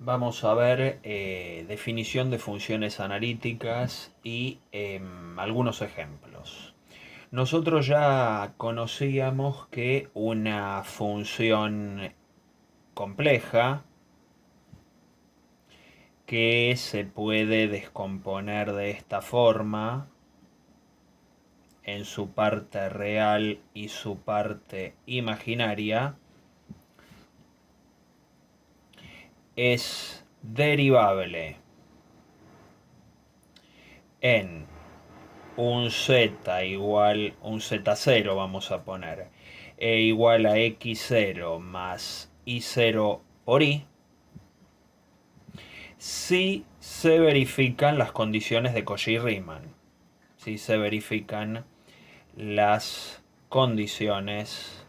Vamos a ver definición de funciones analíticas y algunos ejemplos. Nosotros ya conocíamos que una función compleja que se puede descomponer de esta forma en su parte real y su parte imaginaria es derivable en un z igual, un z0 vamos a poner, e igual a x0 más y0 por y, si se verifican las condiciones de Cauchy-Riemann. Si se verifican las condiciones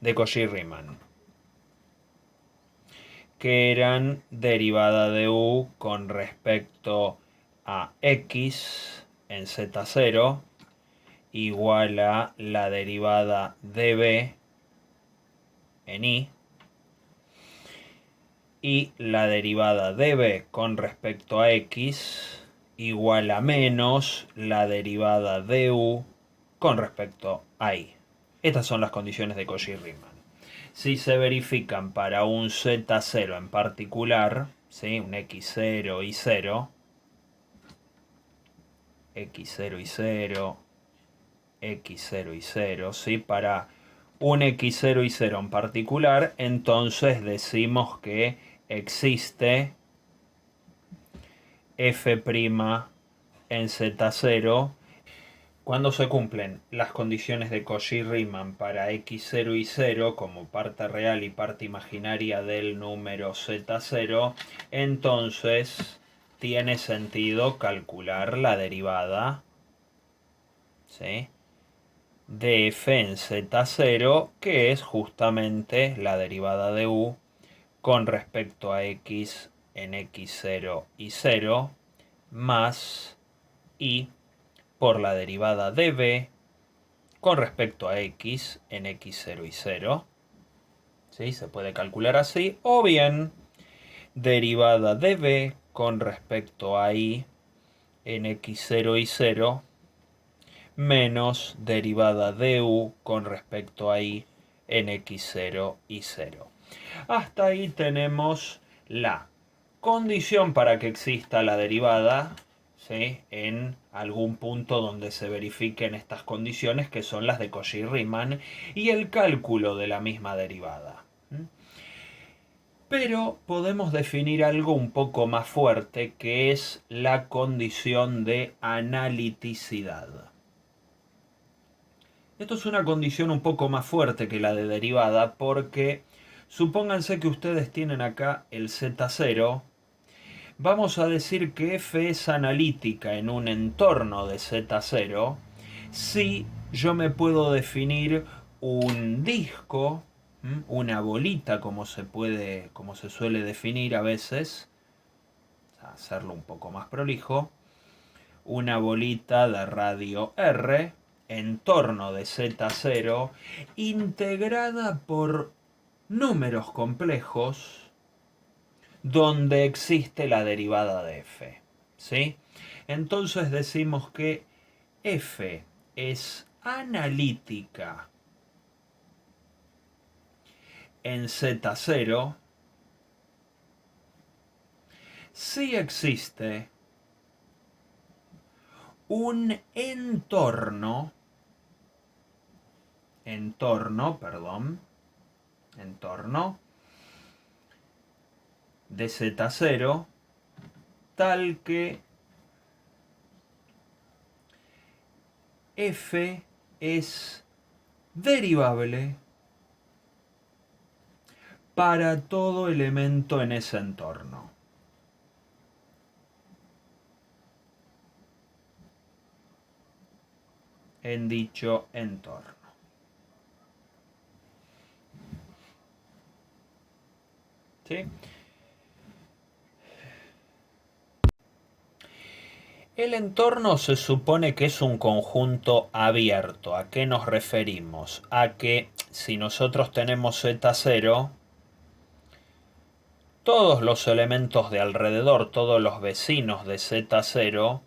de Cauchy-Riemann, que eran derivada de u con respecto a x en z0 igual a la derivada de b en y la derivada de b con respecto a x igual a menos la derivada de u con respecto a y. Estas son las condiciones de Cauchy-Riemann. Si se verifican para un z0 en particular, ¿sí? Un x0 y 0, x0 y 0, x0 y 0, ¿sí? Para un x0 y 0 en particular, entonces decimos que existe f' en z0 cuando se cumplen las condiciones de Cauchy-Riemann para x0 y 0 como parte real y parte imaginaria del número z0, entonces tiene sentido calcular la derivada, ¿sí?, de f en z0, que es justamente la derivada de u con respecto a x en x0 y 0 más y por la derivada de b con respecto a x en x0 y 0. ¿Sí? Se puede calcular así. O bien derivada de b con respecto a y en x0 y 0 menos derivada de u con respecto a y en x0 y 0. Hasta ahí tenemos la condición para que exista la derivada, ¿sí?, en algún punto donde se verifiquen estas condiciones, que son las de Cauchy-Riemann, y el cálculo de la misma derivada. Pero podemos definir algo un poco más fuerte, que es la condición de analiticidad. Esto es una condición un poco más fuerte que la de derivada, porque supónganse que ustedes tienen acá el z0. Vamos a decir que f es analítica en un entorno de z0 si yo me puedo definir un disco, una bolita, como se suele definir a veces, hacerlo un poco más prolijo, una bolita de radio R, entorno de z0, integrada por números complejos, donde existe la derivada de f, ¿sí? Entonces decimos que f es analítica en z0 si existe un entorno de z0 tal que f es derivable para todo elemento en ese entorno. En dicho entorno. ¿Sí? El entorno se supone que es un conjunto abierto. ¿A qué nos referimos? A que si nosotros tenemos z0, todos los elementos de alrededor, todos los vecinos de Z0,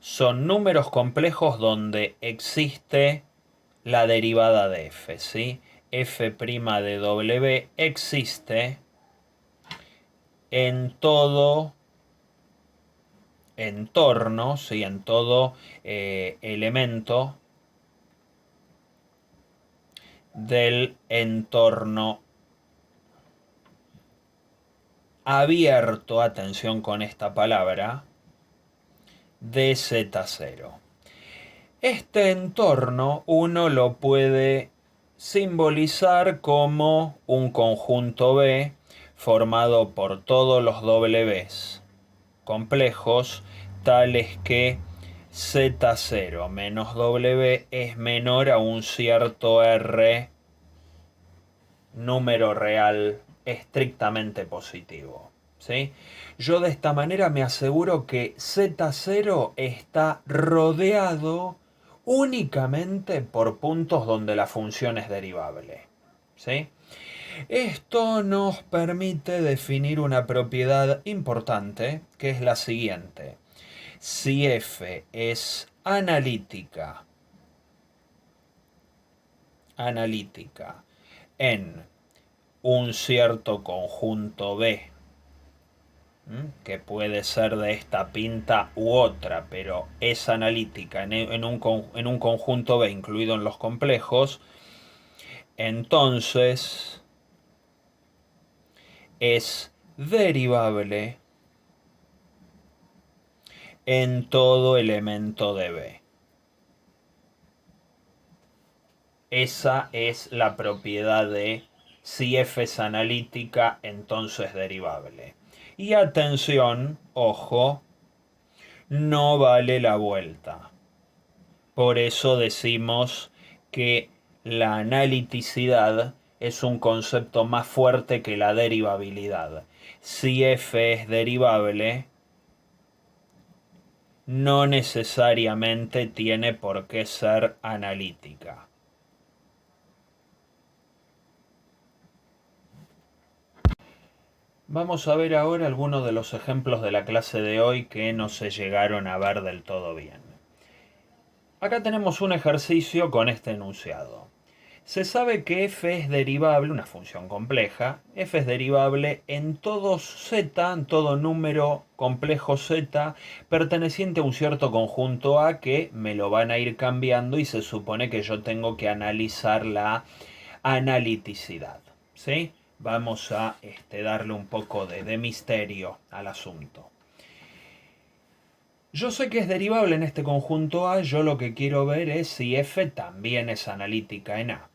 son números complejos donde existe la derivada de f, ¿sí? F' de W existe en todo entorno, ¿sí? En todo elemento del entorno abierto, atención con esta palabra, de Z0. Este entorno uno lo puede simbolizar como un conjunto B formado por todos los Ws complejos tales que Z0 menos W es menor a un cierto R número real estrictamente positivo, ¿sí? Yo de esta manera me aseguro que Z0 está rodeado únicamente por puntos donde la función es derivable, ¿sí? Esto nos permite definir una propiedad importante, que es la siguiente. Si f es analítica en un cierto conjunto B, que puede ser de esta pinta u otra, pero es analítica en un conjunto B incluido en los complejos, entonces es derivable en todo elemento de B. Esa es la propiedad de si f es analítica, entonces derivable. Y atención, ojo, no vale la vuelta. Por eso decimos que la analiticidad es un concepto más fuerte que la derivabilidad. Si f es derivable, no necesariamente tiene por qué ser analítica. Vamos a ver ahora algunos de los ejemplos de la clase de hoy que no se llegaron a ver del todo bien. Acá tenemos un ejercicio con este enunciado. Se sabe que f es derivable, una función compleja, f es derivable en todo z, en todo número complejo z, perteneciente a un cierto conjunto A que me lo van a ir cambiando y se supone que yo tengo que analizar la analiticidad, ¿sí? Vamos a darle un poco de misterio al asunto. Yo sé que es derivable en este conjunto A, yo lo que quiero ver es si f también es analítica en A.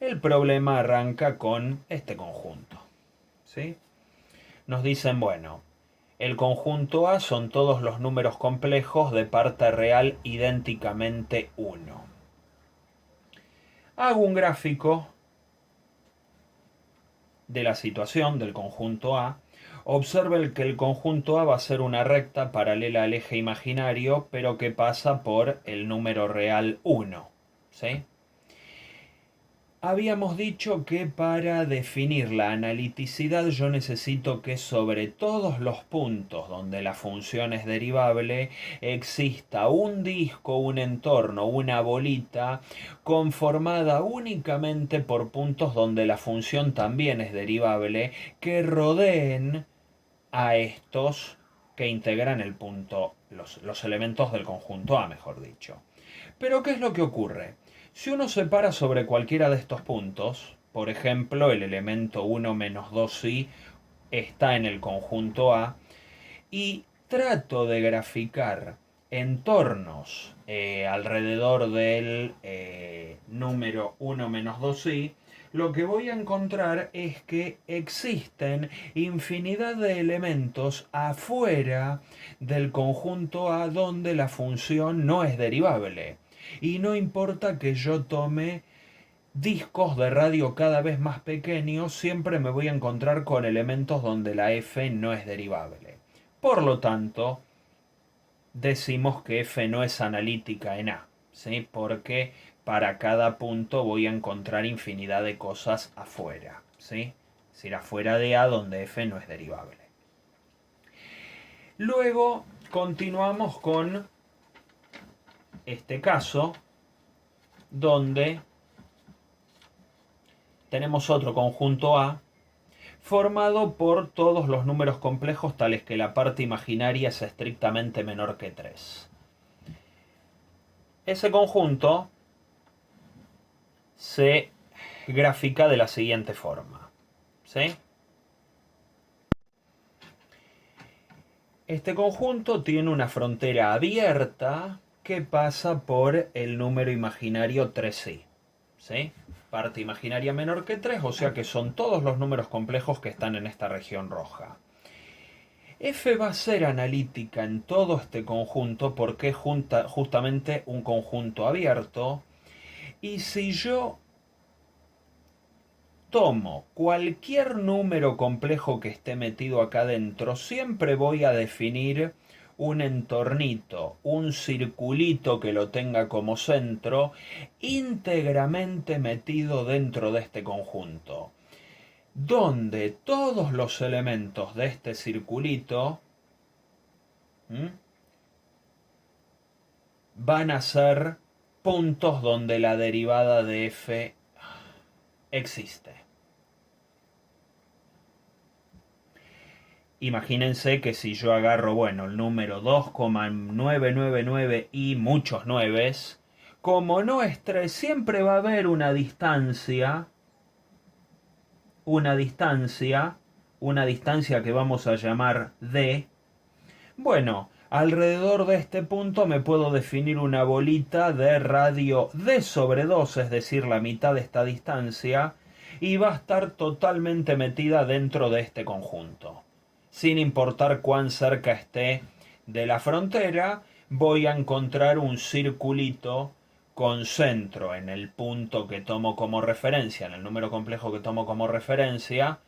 El problema arranca con este conjunto, ¿sí? Nos dicen, bueno, el conjunto A son todos los números complejos de parte real idénticamente 1. Hago un gráfico de la situación del conjunto A. Observe que el conjunto A va a ser una recta paralela al eje imaginario, pero que pasa por el número real 1, ¿sí? Habíamos dicho que para definir la analiticidad yo necesito que sobre todos los puntos donde la función es derivable exista un disco, un entorno, una bolita conformada únicamente por puntos donde la función también es derivable que rodeen a estos que integran el punto, los elementos del conjunto A, mejor dicho. Pero ¿qué es lo que ocurre? Si uno se para sobre cualquiera de estos puntos, por ejemplo, el elemento 1 menos 2i está en el conjunto A, y trato de graficar entornos alrededor del número 1 menos 2i, lo que voy a encontrar es que existen infinidad de elementos afuera del conjunto A donde la función no es derivable. Y no importa que yo tome discos de radio cada vez más pequeños, siempre me voy a encontrar con elementos donde la f no es derivable. Por lo tanto, decimos que f no es analítica en A, ¿sí? Porque para cada punto voy a encontrar infinidad de cosas afuera, ¿sí? decir, afuera de A donde f no es derivable. Luego continuamos con este caso donde tenemos otro conjunto A formado por todos los números complejos tales que la parte imaginaria es estrictamente menor que 3. Ese conjunto se grafica de la siguiente forma, ¿sí? Este conjunto tiene una frontera abierta que pasa por el número imaginario 3i, ¿sí? Parte imaginaria menor que 3, o sea que son todos los números complejos que están en esta región roja. F va a ser analítica en todo este conjunto porque es justamente un conjunto abierto, y si yo tomo cualquier número complejo que esté metido acá dentro, siempre voy a definir un entornito, un circulito que lo tenga como centro, íntegramente metido dentro de este conjunto, donde todos los elementos de este circulito van a ser puntos donde la derivada de f existe. Imagínense que si yo agarro, bueno, el número 2,999 y muchos 9, como no es 3, siempre va a haber una distancia que vamos a llamar D. Bueno, alrededor de este punto me puedo definir una bolita de radio D sobre 2, es decir, la mitad de esta distancia, y va a estar totalmente metida dentro de este conjunto. Sin importar cuán cerca esté de la frontera, voy a encontrar un circulito con centro en el punto que tomo como referencia, en el número complejo que tomo como referencia,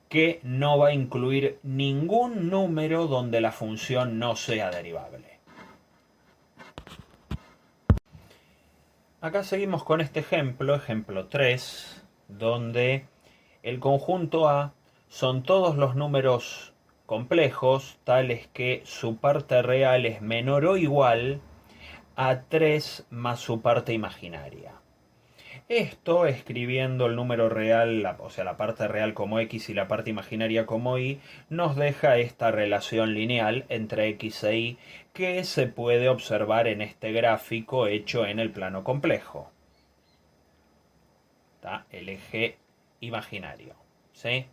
que no va a incluir ningún número donde la función no sea derivable. Acá seguimos con este ejemplo 3, donde el conjunto A son todos los números complejos tales que su parte real es menor o igual a 3 más su parte imaginaria. Esto, escribiendo el número real, o sea, la parte real como x y la parte imaginaria como y, nos deja esta relación lineal entre x e y que se puede observar en este gráfico hecho en el plano complejo. ¿Está? El eje imaginario, ¿sí?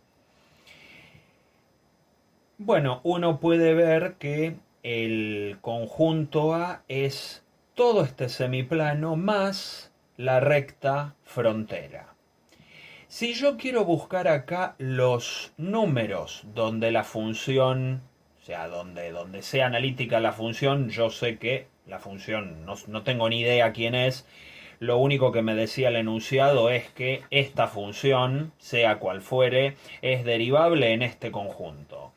Bueno, uno puede ver que el conjunto A es todo este semiplano más la recta frontera. Si yo quiero buscar acá los números donde la función, o sea, donde sea analítica la función, yo sé que la función, no tengo ni idea quién es, lo único que me decía el enunciado es que esta función, sea cual fuere, es derivable en este conjunto.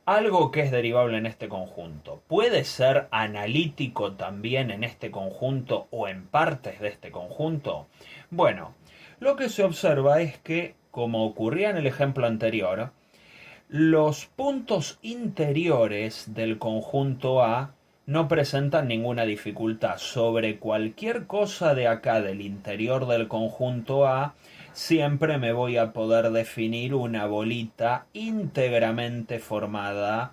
Algo que es derivable en este conjunto puede ser analítico también en este conjunto o en partes de este conjunto. Bueno, lo que se observa es que, como ocurría en el ejemplo anterior, los puntos interiores del conjunto A no presentan ninguna dificultad. Sobre cualquier cosa de acá del interior del conjunto A, siempre me voy a poder definir una bolita íntegramente formada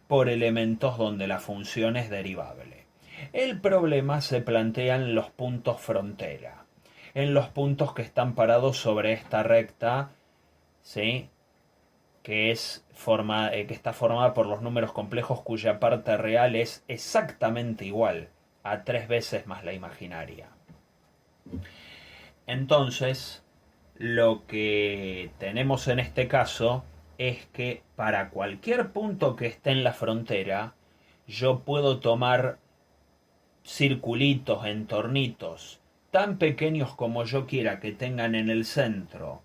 por elementos donde la función es derivable. El problema se plantea en los puntos frontera, en los puntos que están parados sobre esta recta, ¿sí?, que está formada por los números complejos cuya parte real es exactamente igual a 3 veces más la imaginaria. Entonces, lo que tenemos en este caso es que para cualquier punto que esté en la frontera, yo puedo tomar circulitos, entornitos, tan pequeños como yo quiera que tengan en el centro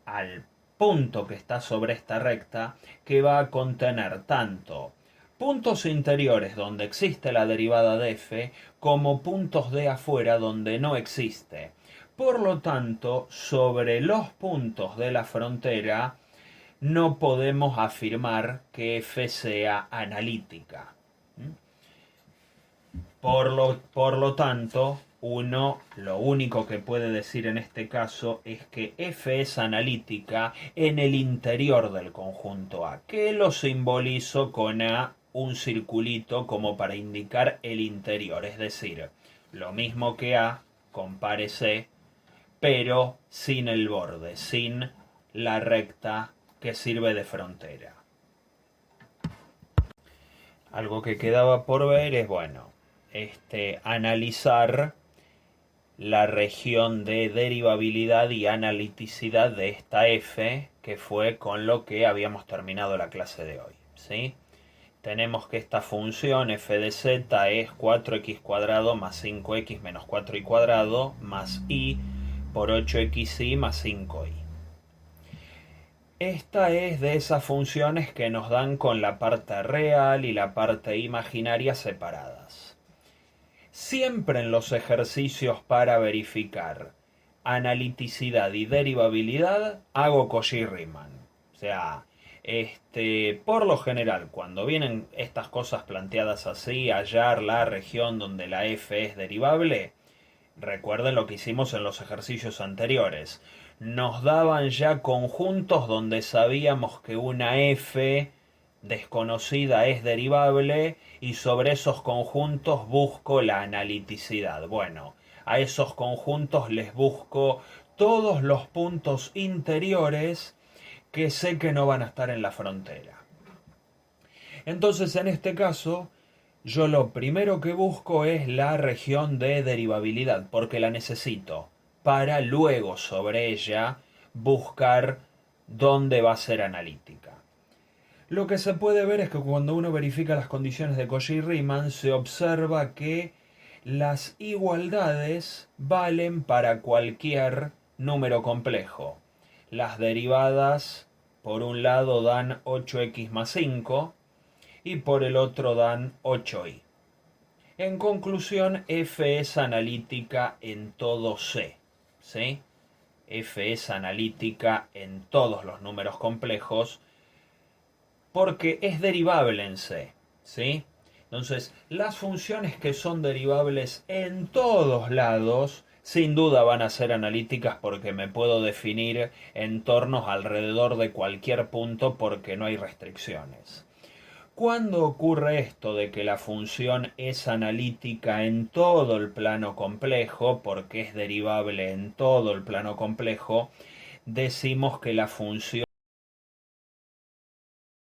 al punto que está sobre esta recta, que va a contener tanto puntos interiores donde existe la derivada de f, como puntos de afuera donde no existe. Por lo tanto, sobre los puntos de la frontera no podemos afirmar que f sea analítica. Por lo tanto, uno lo único que puede decir en este caso es que f es analítica en el interior del conjunto A, que lo simbolizo con un circulito como para indicar el interior, es decir, lo mismo que A, compare C, pero sin el borde, sin la recta que sirve de frontera. Algo que quedaba por ver es, bueno, analizar la región de derivabilidad y analiticidad de esta f, que fue con lo que habíamos terminado la clase de hoy, ¿sí? Tenemos que esta función f de z es 4x cuadrado más 5x menos 4y cuadrado más y por 8xy más 5y. Esta es de esas funciones que nos dan con la parte real y la parte imaginaria separadas. Siempre en los ejercicios para verificar analiticidad y derivabilidad hago Cauchy-Riemann. O sea, por lo general, cuando vienen estas cosas planteadas así, hallar la región donde la f es derivable, recuerden lo que hicimos en los ejercicios anteriores. Nos daban ya conjuntos donde sabíamos que una f desconocida es derivable y sobre esos conjuntos busco la analiticidad. Bueno, a esos conjuntos les busco todos los puntos interiores que sé que no van a estar en la frontera. Entonces, en este caso, yo lo primero que busco es la región de derivabilidad, porque la necesito para luego sobre ella buscar dónde va a ser analítica. Lo que se puede ver es que cuando uno verifica las condiciones de Cauchy-Riemann se observa que las igualdades valen para cualquier número complejo. Las derivadas por un lado dan 8x más 5 y por el otro dan 8y. En conclusión, f es analítica en todo C, ¿sí? F es analítica en todos los números complejos porque es derivable en C, ¿sí? Entonces, las funciones que son derivables en todos lados, sin duda van a ser analíticas porque me puedo definir entornos alrededor de cualquier punto porque no hay restricciones. ¿Cuándo ocurre esto de que la función es analítica en todo el plano complejo, porque es derivable en todo el plano complejo? Decimos que la función